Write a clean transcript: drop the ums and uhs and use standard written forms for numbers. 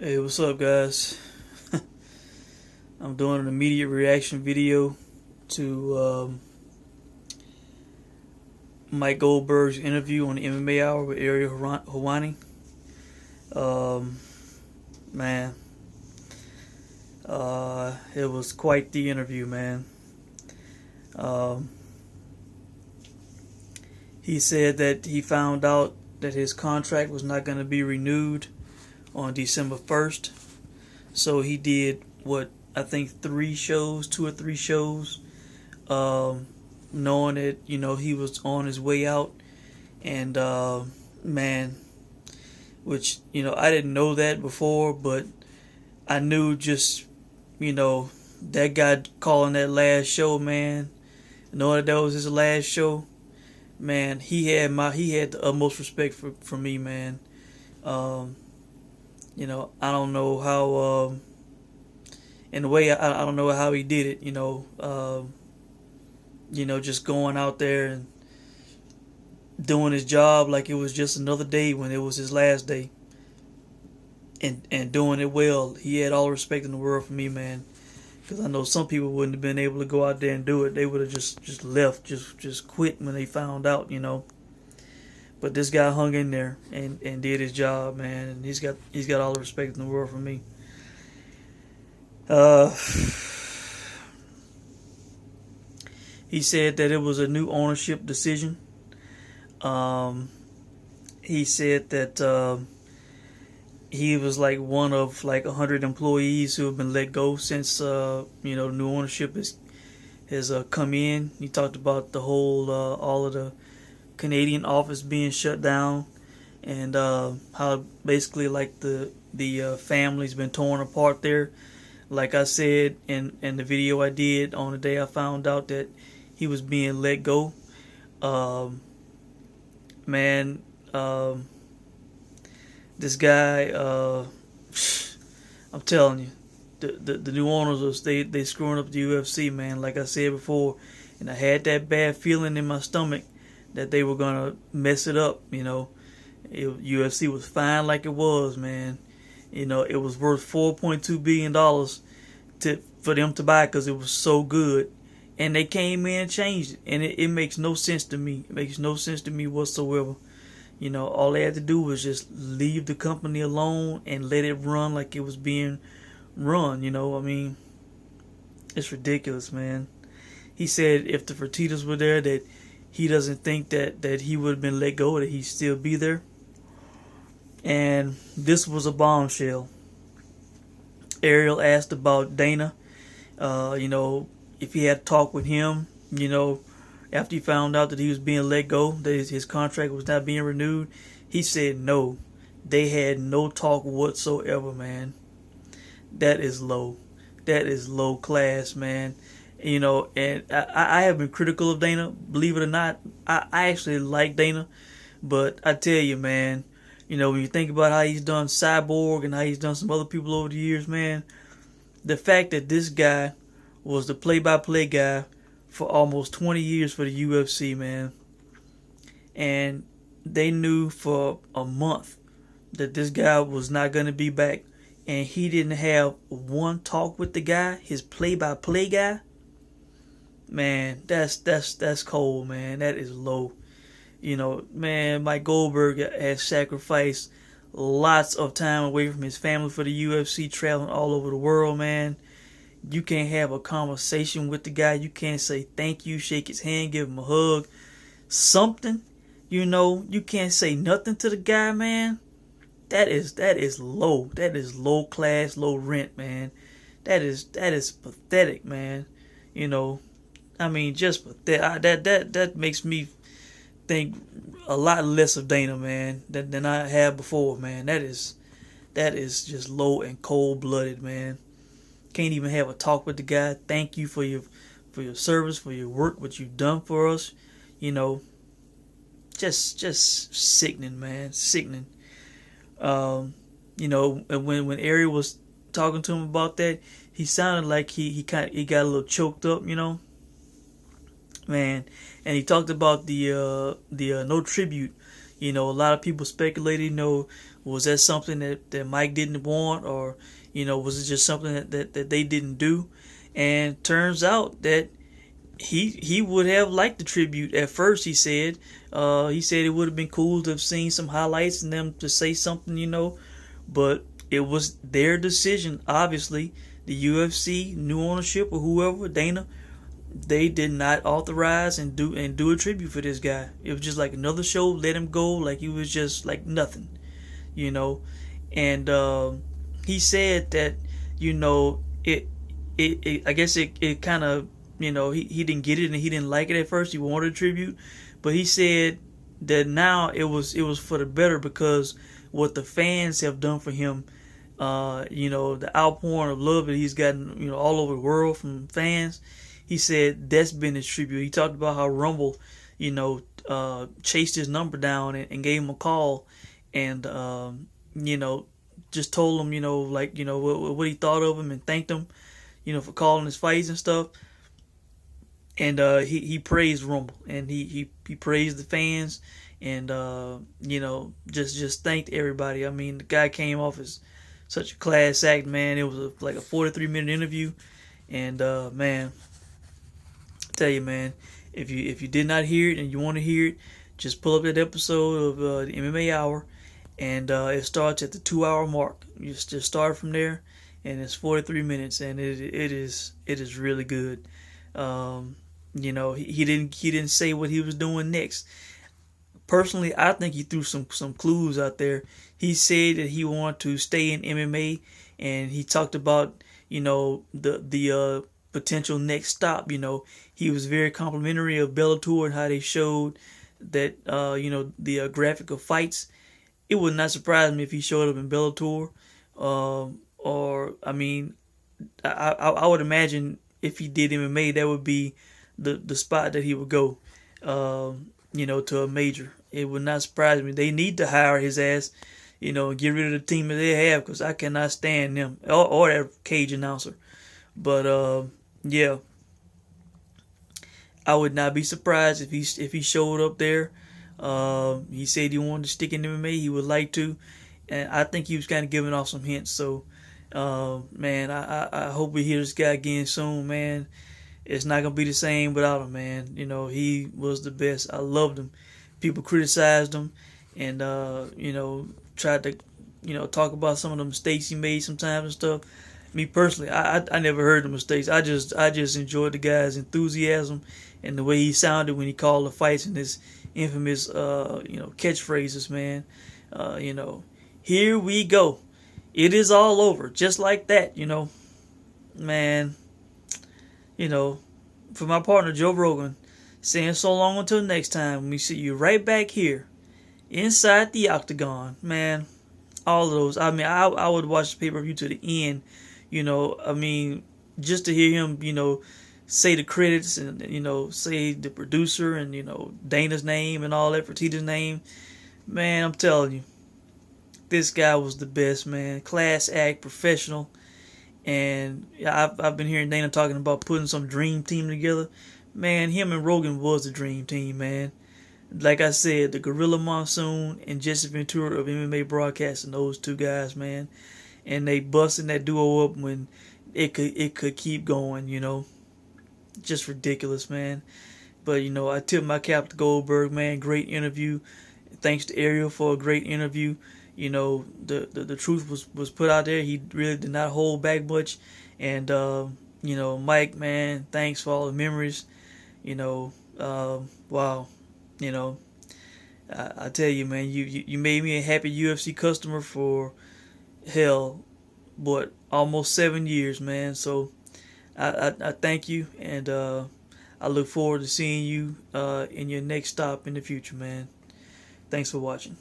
Hey, what's up, guys? I'm doing an immediate reaction video to Mike Goldberg's interview on the MMA Hour with Ariel Helwani. Um, man, it was quite the interview, man. Um, he said that he found out that his contract was not going to be renewed on December 1st. So he did what I think 2 or 3 shows, knowing that he was on his way out, and man, which I didn't know that before, but I knew just that guy calling that last show, man, knowing that was his last show, man, he had the utmost respect for me, man. Um, I don't know how. In a way, I don't know how he did it. Just going out there and doing his job like it was just another day when it was his last day, and doing it well. He had all the respect in the world for me, man. Because I know some people wouldn't have been able to go out there and do it. They would have just left, just quit when they found out, But this guy hung in there and did his job, man. And he's got all the respect in the world for me. He said that it was a new ownership decision. He said that he was like one of like 100 employees who have been let go since the new ownership has come in. He talked about the whole all of the Canadian office being shut down, and how basically like the family's been torn apart there. Like I said in the video I did on the day I found out that he was being let go, man, this guy, I'm telling you, the new owners they screwing up the UFC, man. Like I said before, and I had that bad feeling in my stomach that they were gonna mess it up. UFC was fine like it was, man. It was worth $4.2 billion for them to buy because it was so good. And they came in and changed it. And it makes no sense to me. It makes no sense to me whatsoever. All they had to do was just leave the company alone and let it run like it was being run. I mean, it's ridiculous, man. He said if the Fertittas were there, that he doesn't think that he would have been let go, that he'd still be there. And this was a bombshell. Ariel asked about Dana, if he had talked with him, after he found out that he was being let go, that his contract was not being renewed. He said no. They had no talk whatsoever, man. That is low. That is low class, man. And I have been critical of Dana, believe it or not. I actually like Dana, but I tell you, man, when you think about how he's done Cyborg and how he's done some other people over the years, man, the fact that this guy was the play-by-play guy for almost 20 years for the UFC, man, and they knew for a month that this guy was not going to be back, and he didn't have one talk with the guy, his play-by-play guy, man, that's cold, man. That is low. Man, Mike Goldberg has sacrificed lots of time away from his family for the UFC, traveling all over the world, man. You can't have a conversation with the guy. You can't say thank you, shake his hand, give him a hug, something. You can't say nothing to the guy, man. That is low. That is low class, low rent, man. That is pathetic, man. I mean, just pathetic. That makes me think a lot less of Dana, man, than I have before, man. That is just low and cold blooded, man. Can't even have a talk with the guy. Thank you for your service, for your work, what you've done for us. Just sickening, man, sickening. And when Ariel was talking to him about that, he sounded like he got a little choked up, man. And he talked about the no tribute, A lot of people speculated, was that something that Mike didn't want, or, was it just something that they didn't do? And turns out that he would have liked the tribute at first. He said it would have been cool to have seen some highlights and them to say something, but it was their decision. Obviously, the UFC, new ownership, or whoever, Dana, they did not authorize and do a tribute for this guy. It was just like another show. Let him go like he was just like nothing, And he said that it I guess it kind of he didn't get it and he didn't like it at first. He wanted a tribute, but he said that now it was for the better, because what the fans have done for him, the outpouring of love that he's gotten, all over the world from fans. He said that's been his tribute. He talked about how Rumble, chased his number down and gave him a call, and just told him, what he thought of him and thanked him, for calling his fights and stuff. And he praised Rumble, and he praised the fans, and just thanked everybody. I mean, the guy came off as such a class act, man. It was like a 43-minute interview, and man, I tell you, man, if you did not hear it and you want to hear it, just pull up that episode of the MMA Hour, and it starts at the 2-hour mark. You just start from there, and it's 43 minutes, and it is really good. He didn't say what he was doing next. Personally, I think he threw some clues out there. He said that he wanted to stay in MMA, and he talked about the potential next stop. He was very complimentary of Bellator and how they showed that the graphic of fights. It would not surprise me if he showed up in Bellator, or I mean, I would imagine if he did MMA, that would be the spot that he would go, to a major. It would not surprise me. They need to hire his ass, and get rid of the team that they have, because I cannot stand them or that cage announcer. But yeah, I would not be surprised if he showed up there. He said he wanted to stick in MMA. He would like to, and I think he was kind of giving off some hints. So, man, I hope we hear this guy again soon, man. It's not gonna be the same without him, man. He was the best. I loved him. People criticized him, and tried to talk about some of the mistakes he made sometimes and stuff. Me personally, I never heard the mistakes. I just enjoyed the guy's enthusiasm and the way he sounded when he called the fights, and his infamous catchphrases, man. Here we go. It is all over, just like that. Man. For my partner Joe Rogan, saying so long until next time. We see you right back here inside the octagon, man. All of those. I mean, I would watch the pay-per-view to the end. I mean, just to hear him, say the credits and say the producer and Dana's name and all that, Fertitta's name. Man, I'm telling you, this guy was the best, man. Class act, professional. And I've been hearing Dana talking about putting some dream team together. Man, him and Rogan was the dream team, man. Like I said, the Gorilla Monsoon and Jesse Ventura of MMA broadcasting, those two guys, man. And they busting that duo up when it could keep going, Just ridiculous, man. But, I tip my cap to Goldberg, man. Great interview. Thanks to Ariel for a great interview. The truth was put out there. He really did not hold back much. And, Mike, man, thanks for all the memories. Wow. I tell you, man, you made me a happy UFC customer for, hell, almost 7 years, man. So I thank you, and I look forward to seeing you in your next stop in the future, man. Thanks for watching.